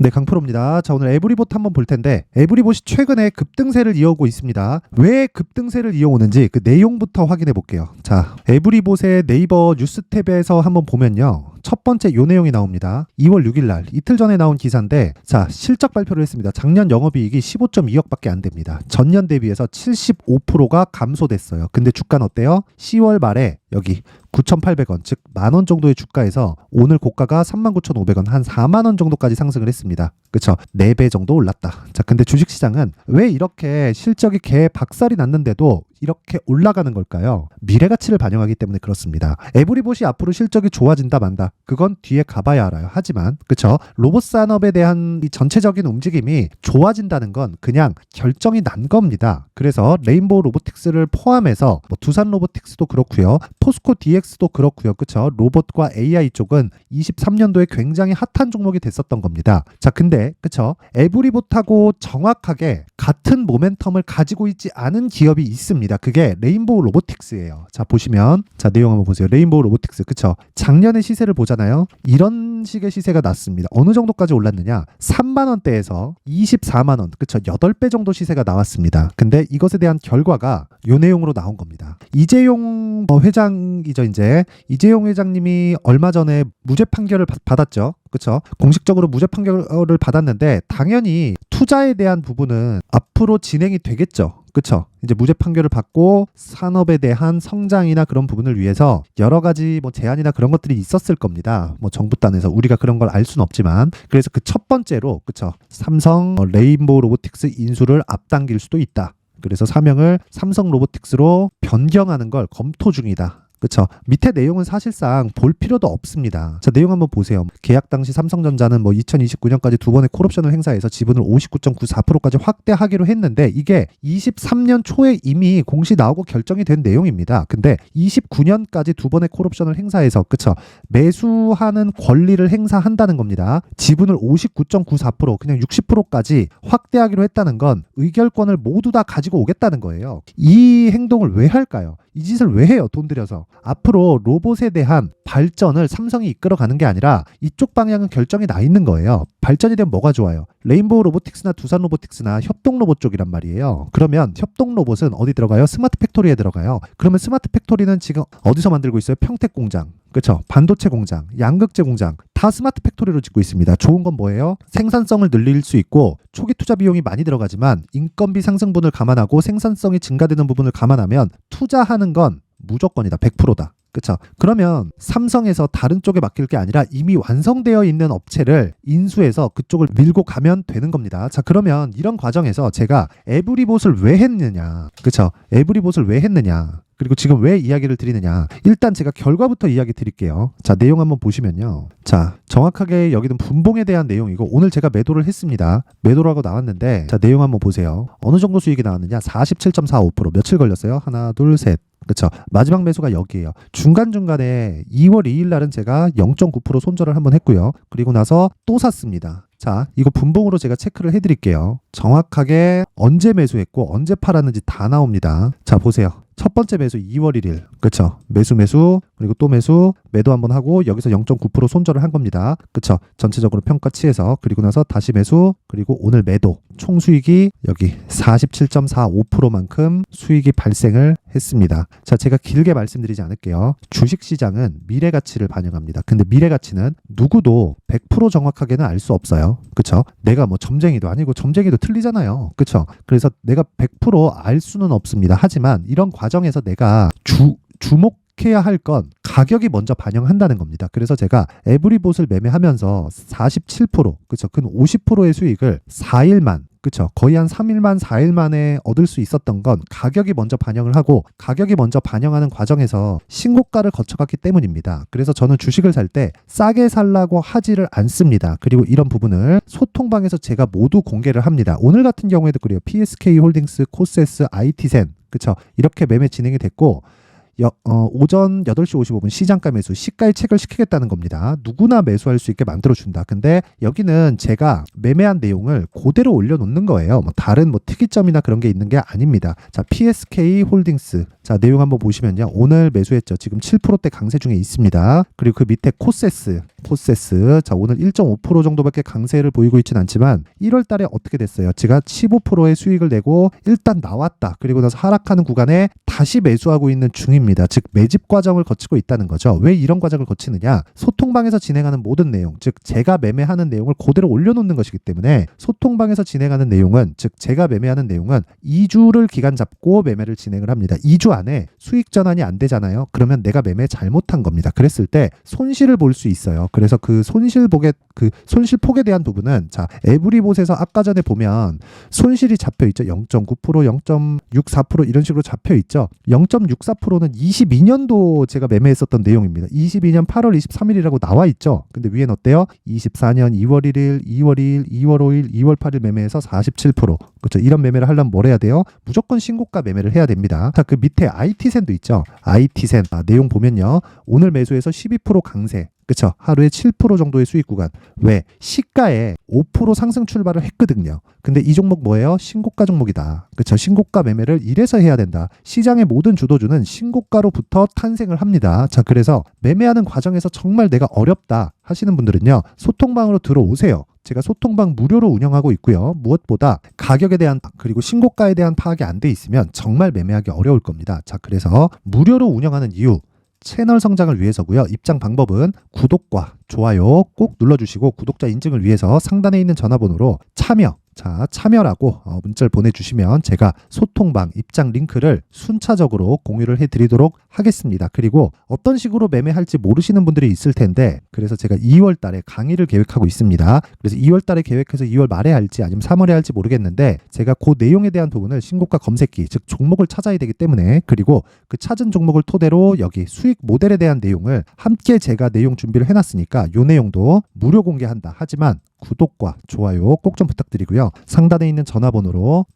네, 강프로입니다. 자, 오늘 에브리봇 한번 볼 텐데 에브리봇이 최근에 급등세를 이어오고 있습니다. 왜 급등세를 이어오는지 그 내용부터 확인해 볼게요. 자, 에브리봇의 네이버 뉴스 탭에서 한번 보면요. 첫 번째 요 내용이 나옵니다. 2월 6일 날 이틀 전에 나온 기사인데 자, 실적 발표를 했습니다. 작년 영업이익이 15.2억밖에 안 됩니다. 전년 대비해서 75%가 감소됐어요. 근데 주가는 어때요? 10월 말에 여기 9,800원, 즉 만원 정도의 주가에서 오늘 고가가 39,500원, 한 4만원 정도까지 상승을 했습니다. 그쵸? 4배 정도 올랐다. 자, 근데 주식시장은 왜 이렇게 실적이 개 박살이 났는데도 이렇게 올라가는 걸까요? 미래가치를 반영하기 때문에 그렇습니다. 에브리봇이 앞으로 실적이 좋아진다 만다. 그건 뒤에 가봐야 알아요. 하지만 그쵸? 로봇 산업에 대한 이 전체적인 움직임이 좋아진다는 건 그냥 결정이 난 겁니다. 그래서 레인보우 로보틱스를 포함해서 뭐 두산 로보틱스도 그렇고요. 포스코 DX도 그렇고요. 그쵸? 로봇과 AI 쪽은 23년도에 굉장히 핫한 종목이 됐었던 겁니다. 자, 근데 그쵸? 에브리봇하고 정확하게 같은 모멘텀을 가지고 있지 않은 기업이 있습니다. 그게 레인보우 로보틱스예요. 자, 보시면 자, 내용 한번 보세요. 레인보우 로보틱스. 그쵸? 작년의 시세를 보잖아요. 이런 식의 시세가 났습니다. 어느 정도까지 올랐느냐? 3만 원대에서 24만 원. 그쵸? 8배 정도 시세가 나왔습니다. 근데 이것에 대한 결과가 요 내용으로 나온 겁니다. 이재용 회장이죠, 이제. 이재용 회장님이 얼마 전에 무죄 판결을 받았죠. 그쵸? 공식적으로 무죄 판결을 받았는데 당연히 투자에 대한 부분은 앞으로 진행이 되겠죠. 그쵸? 이제 무죄 판결을 받고 산업에 대한 성장이나 그런 부분을 위해서 여러 가지 뭐 제안이나 그런 것들이 있었을 겁니다. 뭐 정부 단에서 우리가 그런 걸 알 수는 없지만 그래서 그 첫 번째로 그쵸? 삼성 레인보우 로보틱스 인수를 앞당길 수도 있다. 그래서 사명을 삼성 로보틱스로 변경하는 걸 검토 중이다. 그쵸? 밑에 내용은 사실상 볼 필요도 없습니다. 자, 내용 한번 보세요. 계약 당시 삼성전자는 뭐 2029년까지 두 번의 콜옵션을 행사해서 지분을 59.94%까지 확대하기로 했는데 이게 23년 초에 이미 공시 나오고 결정이 된 내용입니다. 근데 29년까지 두 번의 콜옵션을 행사해서 그쵸? 매수하는 권리를 행사한다는 겁니다. 지분을 59.94% 그냥 60%까지 확대하기로 했다는 건 의결권을 모두 다 가지고 오겠다는 거예요. 이 행동을 왜 할까요? 이 짓을 왜 해요? 돈 들여서. 앞으로 로봇에 대한 발전을 삼성이 이끌어가는 게 아니라 이쪽 방향은 결정이 나 있는 거예요. 발전이 되면 뭐가 좋아요? 레인보우 로보틱스나 두산 로보틱스나 협동 로봇 쪽이란 말이에요. 그러면 협동 로봇은 어디 들어가요? 스마트 팩토리에 들어가요. 그러면 스마트 팩토리는 지금 어디서 만들고 있어요? 평택 공장. 그렇죠? 반도체 공장, 양극재 공장 다 스마트 팩토리로 짓고 있습니다. 좋은 건 뭐예요? 생산성을 늘릴 수 있고 초기 투자 비용이 많이 들어가지만 인건비 상승분을 감안하고 생산성이 증가되는 부분을 감안하면 투자하는 건 무조건이다. 100%다. 그쵸? 그러면 삼성에서 다른 쪽에 맡길 게 아니라 이미 완성되어 있는 업체를 인수해서 그쪽을 밀고 가면 되는 겁니다. 자, 그러면 이런 과정에서 제가 에브리봇을 왜 했느냐? 그쵸? 에브리봇을 왜 했느냐? 그리고 지금 왜 이야기를 드리느냐? 일단 제가 결과부터 이야기 드릴게요. 자, 내용 한번 보시면요. 자, 정확하게 여기는 분봉에 대한 내용이고 오늘 제가 매도를 했습니다. 매도라고 나왔는데 자, 내용 한번 보세요. 어느 정도 수익이 나왔느냐? 47.45%. 며칠 걸렸어요? 하나, 둘, 셋. 그렇죠. 마지막 매수가 여기에요. 중간중간에 2월 2일 날은 제가 0.9% 손절을 한번 했고요. 그리고 나서 또 샀습니다. 자, 이거 분봉으로 제가 체크를 해드릴게요. 정확하게 언제 매수했고 언제 팔았는지 다 나옵니다. 자, 보세요. 첫 번째 매수 2월 1일. 그쵸? 매수, 그리고 또 매도 한번 하고 여기서 0.9% 손절을 한 겁니다. 그쵸? 전체적으로 평가치에서 그리고 나서 다시 매수, 그리고 오늘 매도. 총 수익이 여기 47.45%만큼 수익이 발생을 했습니다. 자, 제가 길게 말씀드리지 않을게요. 주식시장은 미래가치를 반영합니다. 근데 미래가치는 누구도 100% 정확하게는 알 수 없어요. 그쵸? 내가 뭐 점쟁이도 아니고 점쟁이도 틀리잖아요. 그쵸? 그래서 내가 100% 알 수는 없습니다. 하지만 이런 과정에서 내가 주목해야 할 건 가격이 먼저 반영한다는 겁니다. 그래서 제가 에브리봇을 매매하면서 47%, 그쵸? 근 50%의 수익을 4일만, 그쵸? 거의 한 3일만, 4일 만에 얻을 수 있었던 건 가격이 먼저 반영을 하고 가격이 먼저 반영하는 과정에서 신고가를 거쳐갔기 때문입니다. 그래서 저는 주식을 살 때 싸게 살라고 하지를 않습니다. 그리고 이런 부분을 소통방에서 제가 모두 공개를 합니다. 오늘 같은 경우에도 그래요. PSK 홀딩스, 코세스, IT센, 그쵸? 이렇게 매매 진행이 됐고 오전 8시 55분 시장가 매수, 시가에 체결시키겠다는 겁니다. 누구나 매수할 수 있게 만들어준다. 근데 여기는 제가 매매한 내용을 그대로 올려놓는 거예요. 뭐 다른 뭐 특이점이나 그런 게 있는 게 아닙니다. 자, PSK 홀딩스. 자, 내용 한번 보시면요. 오늘 매수했죠. 지금 7%대 강세 중에 있습니다. 그리고 그 밑에 코세스. 자, 오늘 1.5% 정도밖에 강세를 보이고 있진 않지만 1월 달에 어떻게 됐어요? 제가 15%의 수익을 내고 일단 나왔다. 그리고 나서 하락하는 구간에 다시 매수하고 있는 중입니다. 즉 매집 과정을 거치고 있다는 거죠. 왜 이런 과정을 거치느냐? 소통방에서 진행하는 모든 내용, 즉 제가 매매하는 내용을 그대로 올려놓는 것이기 때문에 소통방에서 진행하는 내용은, 즉 제가 매매하는 내용은 2주를 기간 잡고 매매를 진행을 합니다. 2주 안에 수익 전환이 안 되잖아요. 그러면 내가 매매 잘못한 겁니다. 그랬을 때 손실을 볼 수 있어요. 그래서 그 손실폭에 대한 부분은, 자, 에브리봇에서 아까 전에 보면 손실이 잡혀 있죠. 0.9%, 0.64% 이런 식으로 잡혀 있죠. 0.64%는 22년도 제가 매매했었던 내용입니다. 22년 8월 23일이라고 나와 있죠. 근데 위엔 어때요? 24년 2월 1일, 2월 2일, 2월 5일, 2월 8일 매매해서 47%. 그렇죠. 이런 매매를 하려면 뭘 해야 돼요? 무조건 신고가 매매를 해야 됩니다. 자, 그 밑에 IT센도 있죠. IT센. 내용 보면요. 오늘 매수해서 12% 강세. 그쵸? 하루에 7% 정도의 수익 구간. 왜? 시가에 5% 상승 출발을 했거든요. 근데 이 종목 뭐예요? 신고가 종목이다. 그쵸? 신고가 매매를 이래서 해야 된다. 시장의 모든 주도주는 신고가로부터 탄생을 합니다. 자, 그래서 매매하는 과정에서 정말 내가 어렵다 하시는 분들은요, 소통방으로 들어오세요. 제가 소통방 무료로 운영하고 있고요. 무엇보다 가격에 대한, 그리고 신고가에 대한 파악이 안 돼 있으면 정말 매매하기 어려울 겁니다. 자, 그래서 무료로 운영하는 이유, 채널 성장을 위해서고요. 입장 방법은 구독과 좋아요 꼭 눌러주시고, 구독자 인증을 위해서 상단에 있는 전화번호로 참여라고 문자를 보내주시면 제가 소통방 입장 링크를 순차적으로 공유를 해드리도록 하겠습니다. 그리고 어떤 식으로 매매할지 모르시는 분들이 있을 텐데, 그래서 제가 2월 달에 강의를 계획하고 있습니다. 그래서 2월 달에 계획해서 2월 말에 할지 아니면 3월에 할지 모르겠는데, 제가 그 내용에 대한 부분을 신고가 검색기, 즉 종목을 찾아야 되기 때문에, 그리고 그 찾은 종목을 토대로 여기 수익 모델에 대한 내용을 함께 제가 내용 준비를 해놨으니까 이 내용도 무료 공개한다. 하지만 구독과 좋아요 꼭 좀 부탁드리고요. 상단에 있는 전화번호로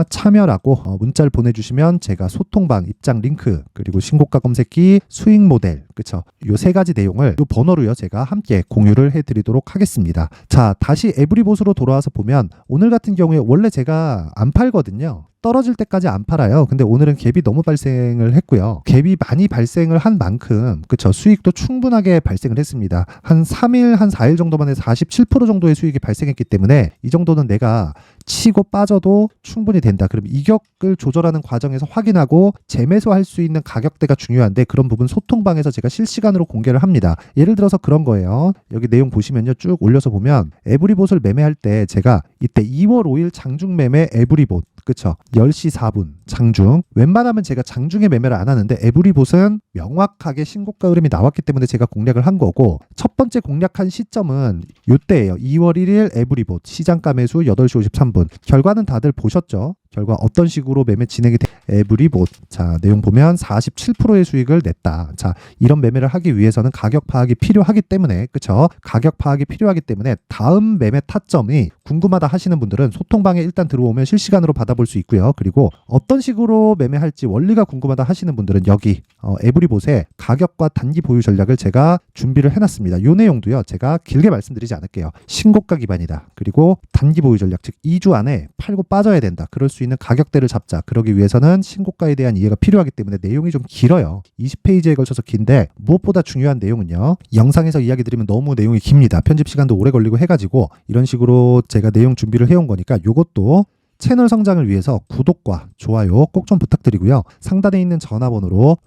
참여라고 문자를 보내주시면 제가 소통방 입장 링크, 그리고 신고가 검색기, 수익 모델, 그쵸? 요 세 가지 내용을 요 번호로요 제가 함께 공유를 해드리도록 하겠습니다. 자, 다시 에브리봇으로 돌아와서 보면 오늘 같은 경우에 원래 제가 안 팔거든요. 떨어질 때까지 안 팔아요. 근데 오늘은 갭이 너무 발생을 했고요. 갭이 많이 발생을 한 만큼, 그쵸, 수익도 충분하게 발생을 했습니다. 한 3일, 한 4일 정도 만에 47% 정도의 수익이 발생했기 때문에 이 정도는 내가 치고 빠져도 충분히 된다. 그럼 이격을 조절하는 과정에서 확인하고 재매수할 수 있는 가격대가 중요한데, 그런 부분 소통방에서 제가 실시간으로 공개를 합니다. 예를 들어서 그런 거예요. 여기 내용 보시면요, 쭉 올려서 보면 에브리봇을 매매할 때 제가 이때 2월 5일 장중 매매 에브리봇, 그쵸, 10시 4분 장중, 웬만하면 제가 장중에 매매를 안 하는데 에브리봇은 명확하게 신고가 흐름이 나왔기 때문에 제가 공략을 한 거고, 첫 번째 공략한 시점은 이때예요. 2월 1일 에브리봇 시장가 매수 8시 53분. 결과는 다들 보셨죠? 결과 어떤 식으로 매매 진행이 에브리봇. 자, 내용 보면 47%의 수익을 냈다. 자, 이런 매매를 하기 위해서는 가격 파악이 필요하기 때문에, 그쵸? 가격 파악이 필요하기 때문에 다음 매매 타점이 궁금하다 하시는 분들은 소통방에 일단 들어오면 실시간으로 받아볼 수 있고요. 그리고 어떤 식으로 매매할지 원리가 궁금하다 하시는 분들은 여기 에브리봇의 가격과 단기 보유 전략을 제가 준비를 해놨습니다. 이 내용도요 제가 길게 말씀드리지 않을게요. 신고가 기반이다. 그리고 단기 보유 전략, 즉 2주 안에 팔고 빠져야 된다. 그럴 수 있는 가격대를 잡자. 그러기 위해서는 신고가에 대한 이해가 필요하기 때문에 내용이 좀 길어요. 20페이지에 걸쳐서 긴데, 무엇보다 중요한 내용은요, 영상에서 이야기 드리면 너무 내용이 깁니다. 편집 시간도 오래 걸리고 해가지고 이런 식으로 제가 내용 준비를 해온 거니까 요것도 채널 성장을 위해서 구독과 좋아요 꼭 좀 부탁드리고요. 상단에 있는 전화번호로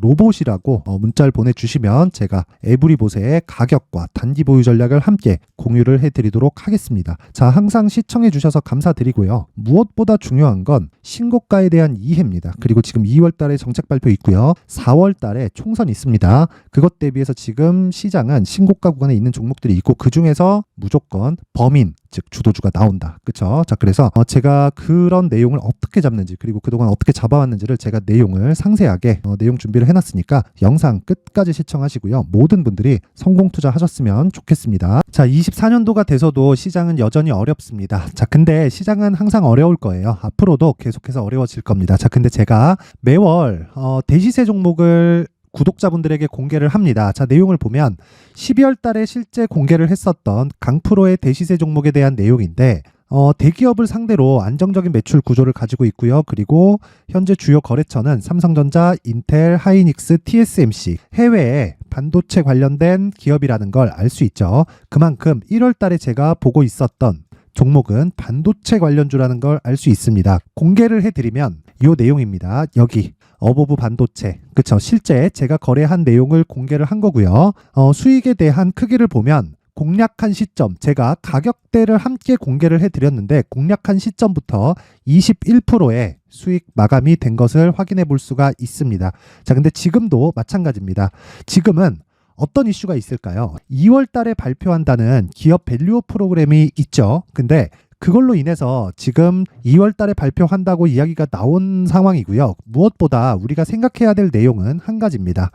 로봇이라고 문자를 보내주시면 제가 에브리봇의 가격과 단기 보유 전략을 함께 공유를 해드리도록 하겠습니다. 자, 항상 시청해주셔서 감사드리고요. 무엇보다 중요한 건 신고가에 대한 이해입니다. 그리고 지금 2월 달에 정책 발표 있고요. 4월 달에 총선 있습니다. 그것 대비해서 지금 시장은 신고가 구간에 있는 종목들이 있고, 그 중에서 무조건 범인, 즉 주도주가 나온다. 그쵸? 자, 그래서 제가 그런 내용을 어떻게 잡는지, 그리고 그동안 어떻게 잡아왔는지를 제가 내용을 상세하게 내용 준비를 준비를 해놨으니까 영상 끝까지 시청하시고요. 모든 분들이 성공 투자하셨으면 좋겠습니다. 자, 24년도가 돼서도 시장은 여전히 어렵습니다. 자, 근데 시장은 항상 어려울 거예요. 앞으로도 계속해서 어려워질 겁니다. 자, 근데 제가 매월 대시세 종목을 구독자분들에게 공개를 합니다. 자, 내용을 보면 12월 달에 실제 공개를 했었던 강프로의 대시세 종목에 대한 내용인데 대기업을 상대로 안정적인 매출 구조를 가지고 있고요. 그리고 현재 주요 거래처는 삼성전자, 인텔, 하이닉스, TSMC, 해외에 반도체 관련된 기업이라는 걸 알 수 있죠. 그만큼 1월 달에 제가 보고 있었던 종목은 반도체 관련주라는 걸 알 수 있습니다. 공개를 해드리면 이 내용입니다. 여기 어버브 반도체, 그쵸? 실제 제가 거래한 내용을 공개를 한 거고요. 수익에 대한 크기를 보면 공략한 시점, 제가 가격대를 함께 공개를 해드렸는데 공략한 시점부터 21%의 수익 마감이 된 것을 확인해 볼 수가 있습니다. 자, 근데 지금도 마찬가지입니다. 지금은 어떤 이슈가 있을까요? 2월 달에 발표한다는 기업 밸류업 프로그램이 있죠. 근데 그걸로 인해서 지금 2월 달에 발표한다고 이야기가 나온 상황이고요. 무엇보다 우리가 생각해야 될 내용은 한 가지입니다.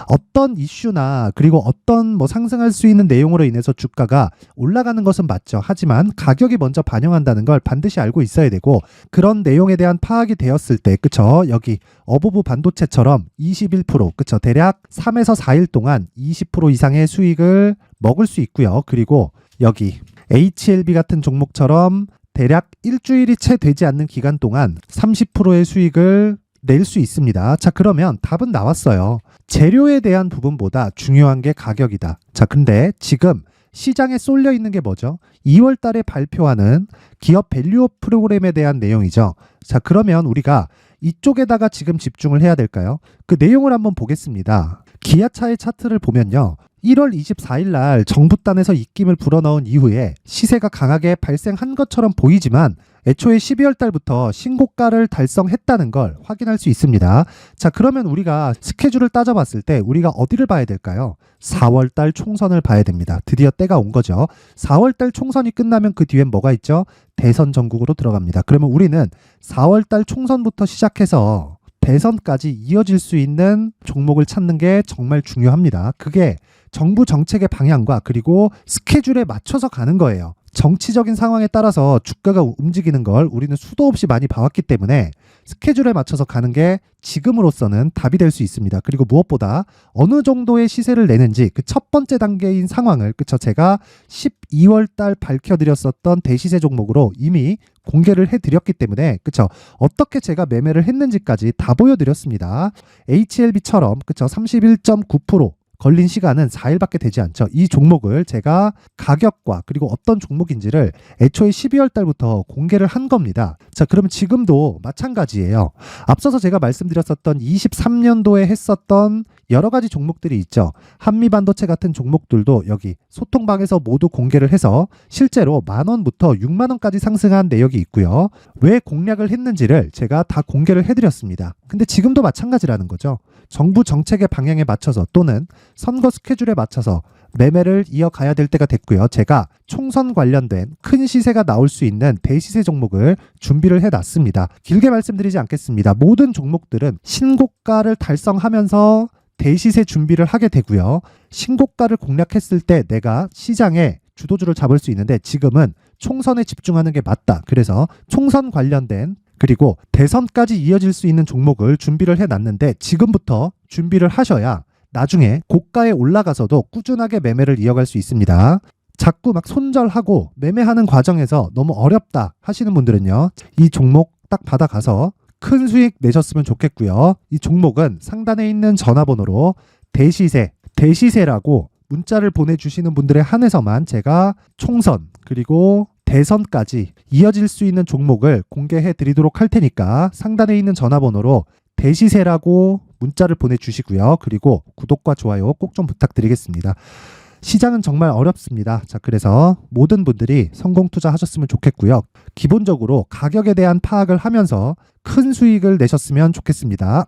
어떤 이슈나 그리고 어떤 상승할 수 있는 내용으로 인해서 주가가 올라가는 것은 맞죠. 하지만 가격이 먼저 반영한다는 걸 반드시 알고 있어야 되고, 그런 내용에 대한 파악이 되었을 때, 그쵸? 여기 어버브 반도체처럼 21%, 그쵸? 대략 3에서 4일 동안 20% 이상의 수익을 먹을 수 있고요. 그리고 여기 HLB 같은 종목처럼 대략 일주일이 채 되지 않는 기간 동안 30%의 수익을 낼 수 있습니다. 자, 그러면 답은 나왔어요. 재료에 대한 부분보다 중요한 게 가격이다. 자, 근데 지금 시장에 쏠려 있는 게 뭐죠? 2월 달에 발표하는 기업 밸류업 프로그램에 대한 내용이죠. 자, 그러면 우리가 이쪽에다가 지금 집중을 해야 될까요? 그 내용을 한번 보겠습니다. 기아차의 차트를 보면요. 1월 24일 날 정부단에서 입김을 불어넣은 이후에 시세가 강하게 발생한 것처럼 보이지만 애초에 12월 달부터 신고가를 달성했다는 걸 확인할 수 있습니다. 자, 그러면 우리가 스케줄을 따져봤을 때 우리가 어디를 봐야 될까요? 4월 달 총선을 봐야 됩니다. 드디어 때가 온 거죠. 4월 달 총선이 끝나면 그 뒤엔 뭐가 있죠? 대선 전국으로 들어갑니다. 그러면 우리는 4월 달 총선부터 시작해서 대선까지 이어질 수 있는 종목을 찾는 게 정말 중요합니다. 그게 정부 정책의 방향과 그리고 스케줄에 맞춰서 가는 거예요. 정치적인 상황에 따라서 주가가 움직이는 걸 우리는 수도 없이 많이 봐왔기 때문에 스케줄에 맞춰서 가는 게 지금으로서는 답이 될 수 있습니다. 그리고 무엇보다 어느 정도의 시세를 내는지 그 첫 번째 단계인 상황을, 그쵸? 제가 12월 달 밝혀드렸었던 대시세 종목으로 이미 공개를 해드렸기 때문에, 그쵸? 어떻게 제가 매매를 했는지까지 다 보여드렸습니다. HLB처럼, 그쵸? 31.9% 걸린 시간은 4일밖에 되지 않죠. 이 종목을 제가 가격과 그리고 어떤 종목인지를 애초에 12월 달부터 공개를 한 겁니다. 자, 그러면 지금도 마찬가지예요. 앞서서 제가 말씀드렸었던 23년도에 했었던 여러 가지 종목들이 있죠. 한미반도체 같은 종목들도 여기 소통방에서 모두 공개를 해서 실제로 10,000원부터 60,000원까지 상승한 내역이 있고요. 왜 공략을 했는지를 제가 다 공개를 해드렸습니다. 근데 지금도 마찬가지라는 거죠. 정부 정책의 방향에 맞춰서 또는 선거 스케줄에 맞춰서 매매를 이어가야 될 때가 됐고요. 제가 총선 관련된 큰 시세가 나올 수 있는 대시세 종목을 준비를 해놨습니다. 길게 말씀드리지 않겠습니다. 모든 종목들은 신고가를 달성하면서 대시세 준비를 하게 되고요. 신고가를 공략했을 때 내가 시장에 주도주를 잡을 수 있는데 지금은 총선에 집중하는 게 맞다. 그래서 총선 관련된 그리고 대선까지 이어질 수 있는 종목을 준비를 해놨는데 지금부터 준비를 하셔야 나중에 고가에 올라가서도 꾸준하게 매매를 이어갈 수 있습니다. 자꾸 막 손절하고 매매하는 과정에서 너무 어렵다 하시는 분들은요. 이 종목 딱 받아가서 큰 수익 내셨으면 좋겠고요. 이 종목은 상단에 있는 전화번호로 대시세라고 문자를 보내주시는 분들에 한해서만 제가 총선 그리고 대선까지 이어질 수 있는 종목을 공개해 드리도록 할 테니까 상단에 있는 전화번호로 대시세라고 문자를 보내주시고요. 그리고 구독과 좋아요 꼭 좀 부탁드리겠습니다. 시장은 정말 어렵습니다. 자, 그래서 모든 분들이 성공 투자하셨으면 좋겠고요. 기본적으로 가격에 대한 파악을 하면서 큰 수익을 내셨으면 좋겠습니다.